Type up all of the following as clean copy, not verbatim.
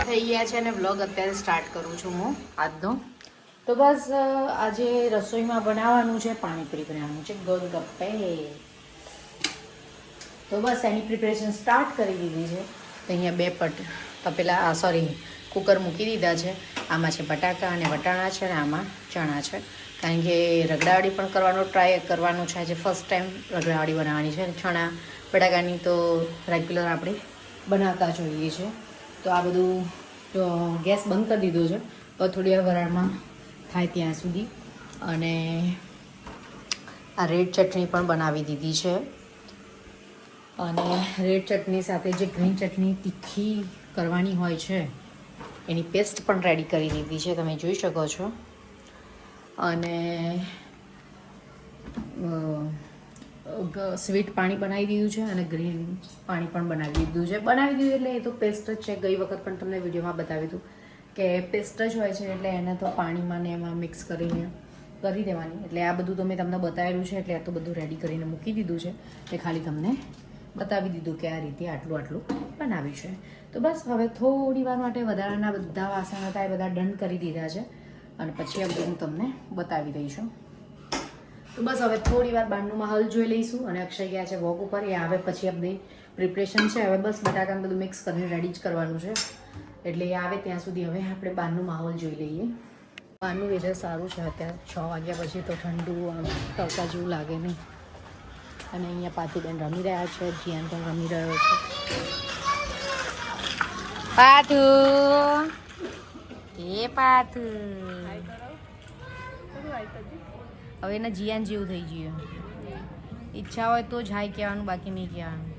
થઈ ગયા છે અને વ્લોગ અત્યારે સ્ટાર્ટ કરું છું હું આજનો. તો બસ આજે રસોઈમાં બનાવવાનું છે પાણીપુરી બનાવવાનું છે ગોલગપ્પે. તો બસ એની પ્રિપેરેશન સ્ટાર્ટ કરી દીધી છે. તો અહીંયા બે તપેલા કુકર મૂકી દીધા છે. આમાં છે બટાકા અને વટાણા છે અને આમાં ચણા છે. કારણ કે રગડાવાળી પણ ટ્રાય કરવાનું છે. આજે ફર્સ્ટ ટાઈમ રગડાવાળી બનાવવાની છે. ચણા બટાકાની તો રેગ્યુલર આપણે બનાવતા જોઈએ છે. તો આ બધું ગેસ બંધ કરી દીધો છે. તો થોડી વાર વરાળમાં થાય ત્યાં સુધી. અને આ રેડ ચટણી પણ બનાવી દીધી છે. અને રેડ ચટણી સાથે જે ગ્રીન ચટણી તીખી કરવાની હોય છે એની પેસ્ટ પણ રેડી કરી દીધી છે, તમે જોઈ શકો છો. અને સ્વીટ પાણી બનાવી દીધું છે અને ગ્રીન પાણી પણ બનાવી દીધું છે. બનાવી દીધું એટલે એ તો પેસ્ટ જ છે. ગઈ વખત પણ તમને વિડીયોમાં બતાવ્યું હતું કે પેસ્ટ જ હોય છે. એટલે એને તો પાણીમાં ને એમાં મિક્સ કરીને કરી દેવાની. એટલે આ બધું તો મેં તમને બતાવેલું છે. એટલે આ તો બધું રેડી કરીને મૂકી દીધું છે. એટલે ખાલી તમને બતાવી દીધું કે આ રીતે આટલું બનાવ્યું છે. તો બસ હવે થોડી વાર માટે વધારાના બધા વાસણ હતા એ બધા ડન કરી દીધા છે. અને પછી આ બધું હું તમને બતાવી દઈ છું. તો બસ હવે થોડી વાર બહારનું માહોલ જોઈ લઈશું. અને અક્ષય ગયા છે વોક ઉપર. એ આવે પછી આ બધી પ્રિપરેશન છે. હવે બસ બટાકાને બધું મિક્સ કરીને રેડી જ કરવાનું છે. એટલે એ આવે ત્યાં સુધી હવે આપણે બહારનું માહોલ જોઈ લઈએ. બહારનું વેધર સારું છે. અત્યારે 6 વાગ્યા પછી તો ઠંડુ આમ તડકા જેવું લાગે નહીં. અને અહીંયા પાથુબેન રમી રહ્યા છે. જીયાન પણ રમી રહ્યો છે. પાથુ એ પાથુ હવે એને જીયાન જેવું થઈ ગયું. ઈચ્છા હોય તો જ હાય કહેવાનું, બાકી નહીં કહેવાનું.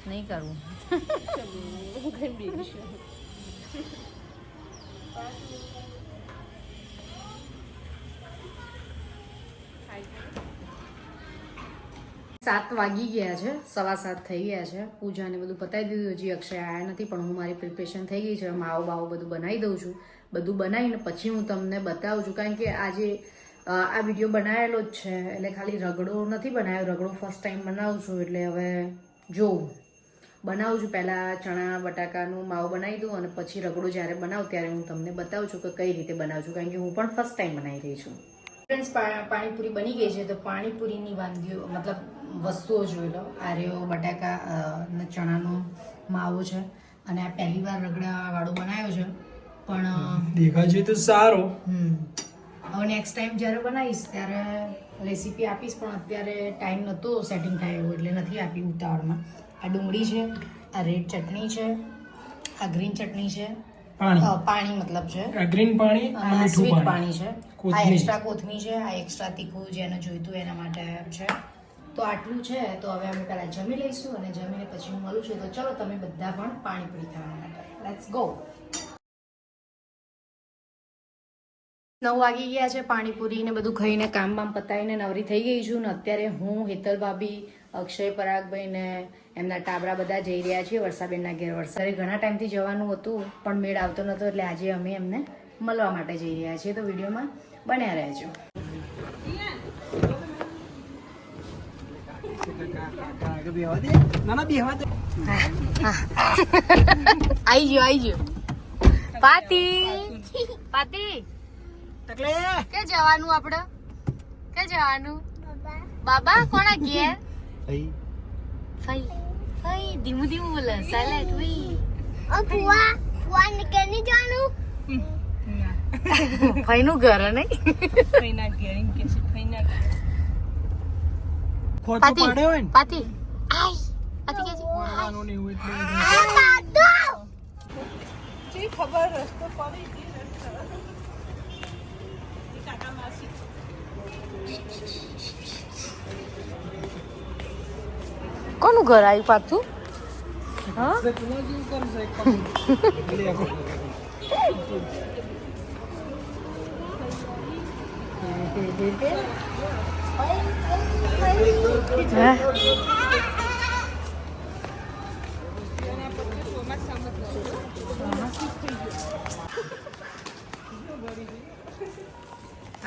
નહીં કરવું. સાત વાગી ગયા છે, 7:15 થઈ ગયા છે. પૂજાને બધું પતાવી દીધું. હજી અક્ષય આવ્યા નથી, પણ હું મારી પ્રિપરેશન થઈ ગઈ છે. માવો બાવો બધું બનાવી દઉં છું. બધું બનાવીને પછી હું તમને બતાવું છું. કારણ કે આજે આ વિડીયો બનાવેલો જ છે. એટલે ખાલી રગડો નથી બનાવ્યો. રગડો ફર્સ્ટ ટાઈમ બનાવું છું. એટલે હવે જોઉં બનાવું છું. પહેલાં ચણા બટાકાનું માવો બનાવી દઉં અને પછી રગડો જ્યારે બનાવું ત્યારે હું તમને બતાવું છું કે કઈ રીતે બનાવું છું. કારણ કે હું પણ ફર્સ્ટ ટાઈમ બનાવી રહી છું. ફ્રેન્ડ્સ, પાણીપુરી બની ગઈ છે. તો પાણીપુરીની વાનગીઓ મતલબ વસ્તુઓ જોઈ લો. આ રહ્યો બટાકા અને ચણાનો માવો છે. અને આ પહેલી વાર રગડાવાળો બનાવ્યો છે. પણ દેખાય છે તો સારો. હવે નેક્સ્ટ ટાઈમ જ્યારે બનાવીશ ત્યારે રેસીપી આપીશ. પણ અત્યારે ટાઈમ નહોતો સેટિંગ થાય એવું, એટલે નથી આપી ઉતાવળમાં. આ ડુંગળી છે, આ રેડ ચટણી છે, આ ગ્રીન ચટણી છે, પાણી મતલબ છે, ગ્રીન પાણી, આ સ્વીટ પાણી છે, આ એક્સ્ટ્રા કોથમીર છે, આ એક્સ્ટ્રા તીખું જેને જોઈતું એના માટે છે. તો આટલું છે. તો હવે અમે પહેલાં જમી લઈશું અને જમીને પછી હું મળું છું. તો ચલો તમે બધા પણ પાણીપુરી ખાવા માટે લેટ્સ ગો. 9 વાગી ગયા છે. પાણીપુરી ને બધું ખાઈને કામ બામ પતાવીને નવરી થઈ ગઈ છું. ને અત્યારે હું, હેતલ ભાભી, અક્ષય, પરાગભાઈ ને એમના ટાબરા બધા જઈ રહ્યા છીએ વર્ષાબેનના ઘેર. વર્ષાબેન ઘણા ટાઈમથી જવાનું હતું પણ મેળ આવતો નહોતો. એટલે આજે અમે એમને મળવા માટે જઈ રહ્યા છીએ. તો વિડીયોમાં બન્યા રહેજો. આઈ ગયો પાતી કે જવાનું આપણે? કે જવાનું? બાબા કોના ઘેર? ફઈ ધીમું બોલે. સાયલેન્ટ ફઈ. ફુવા ને કે નહીં જવાનું? ફઈ નું ઘર નહીં. ફઈ ના ઘેર એમ કે છે. ફઈ ના ઘર. ખોટો પાડ્યો હોય ને પાતી આઈ પાતી કે છે મારવાનો ને એવું એટલે જી ખબર રસ્તો પડી ગઈ રસ્તો કાકા માસી કોનું ઘર આવ્યું પાછું? હા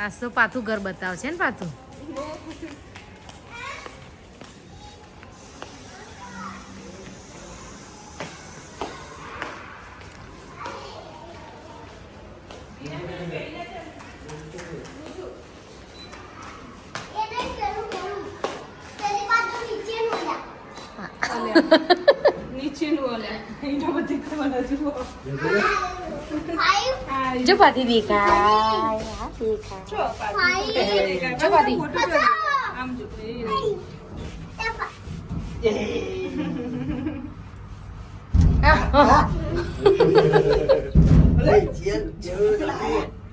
આજ તો પાથું ઘર બતાવશે ને પાથું. નીચેનું ઓલે એનો બધી ખાવાના જુઓ જો પાતી દેખાય આ દેખાય જો પાછી જો પાતી આમ જો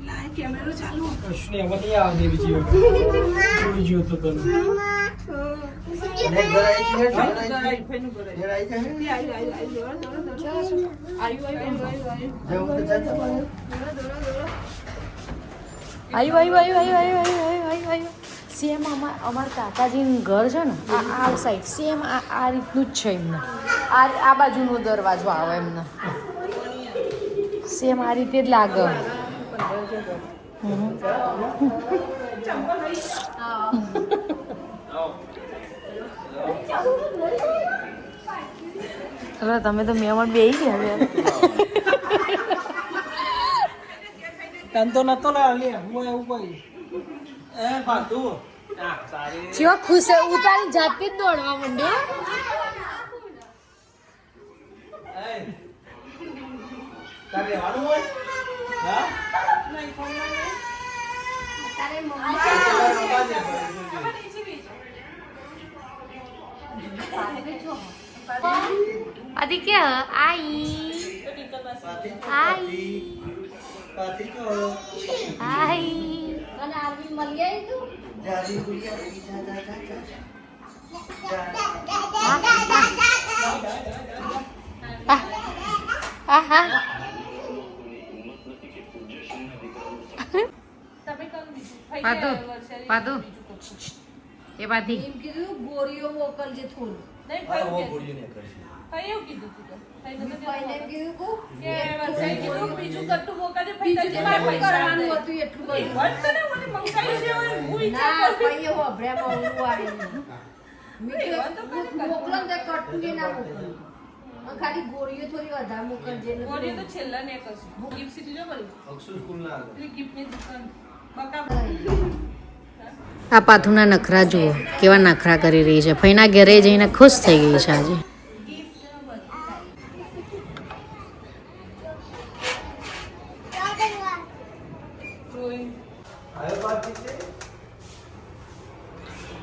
લાય કેમેરો ચાલુ કશું નહીં, આમાં નહીં આવે દે બીજી વખત. જોઈ જ્યો તો તને. ગરાઈ ફેનું ગરાઈ આવ્યું સેમ અમારા કાકાજીનું ઘર છે ને આ સાઈડ સેમ આ રીતનું જ છે એમને આ બાજુનો દરવાજો આવે એમને સેમ આ રીતે જ લાગે અરે તમે તો મેમણ બે ગયા યાર તને તો નતો લે લે હું એવું કોઈ એ પાતું આ સારી જેવા ખુશ ઉતારી જાતે જ દોડવા માંડ્યો એ તારે આવું હોય હા આદિત્ય આઈ આઈ આઈ અને આરવી મળી આવી તું આહા તમે કમ બીજું પાદુ પાદુ એ પાથી નહીં ભાઈ એવું કીધું તું તો ભાઈ તમે કે વર્ષાઈ કીધું બીજું કટ્ટું મોકલજે ભાઈ તને માર કરવાનું હતું એટલું બધું વટ તને મને મંગાઈ છે હું ઈચ્છા ખાલી ગોળીઓ થોડી વધારે મોકલજે ગોળીઓ તો છેલ્લા ને કરશું ગિફ્ટ સિટી જો કરી અક્ષુ સ્કૂલ ના પેલી ગિફ્ટની દુકાન બકા આ પાથુના નખરા જુઓ કેવા નખરા કરી રહી છે ફઈના ઘરે જઈને ખુશ થઈ ગઈ છે આજે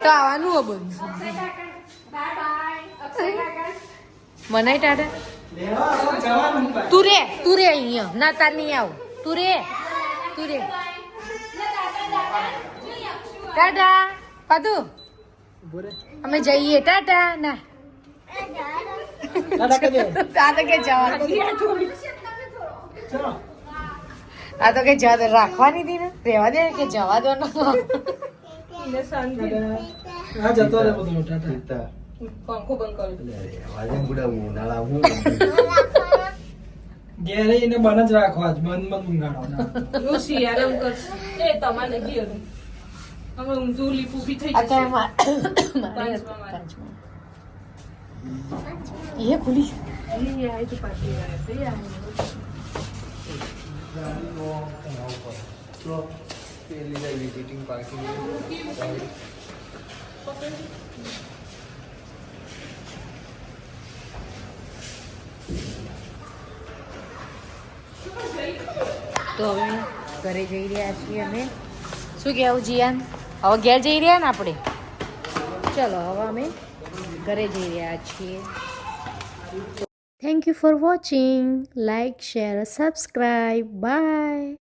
તો આવવાનું હો બધું મનાઈ ટાટા તું રે અહીંયા ના તાર નહીં આવ તું રે ટાટા પાદુ અમે જઈએ ટાટા ના આ તો કે જવા આ તો કે જવા રાખવાની હતી ને રહેવા દે કે જવા દો ને શાંતિ આ જતો રે બધો ટાટા પંખો બંધ ઘેરે એને બંધ જ રાખવા જ બંધ મત ઊંઘાડો કરો શિયાળા કરશે એ તમારે નહીં હવે ઊંધું લીપું બી થઈ જશે એ ખુલી એ આઈ તો પાછી આવે તે તો હવે ઘરે જઈ રહ્યા છીએ અમે શું કહેવું જીયાન હવે ઘેર જઈ રહ્યા ને આપણે ચલો હવે અમે ઘરે જઈ રહ્યા છીએ thank you for watching like share subscribe by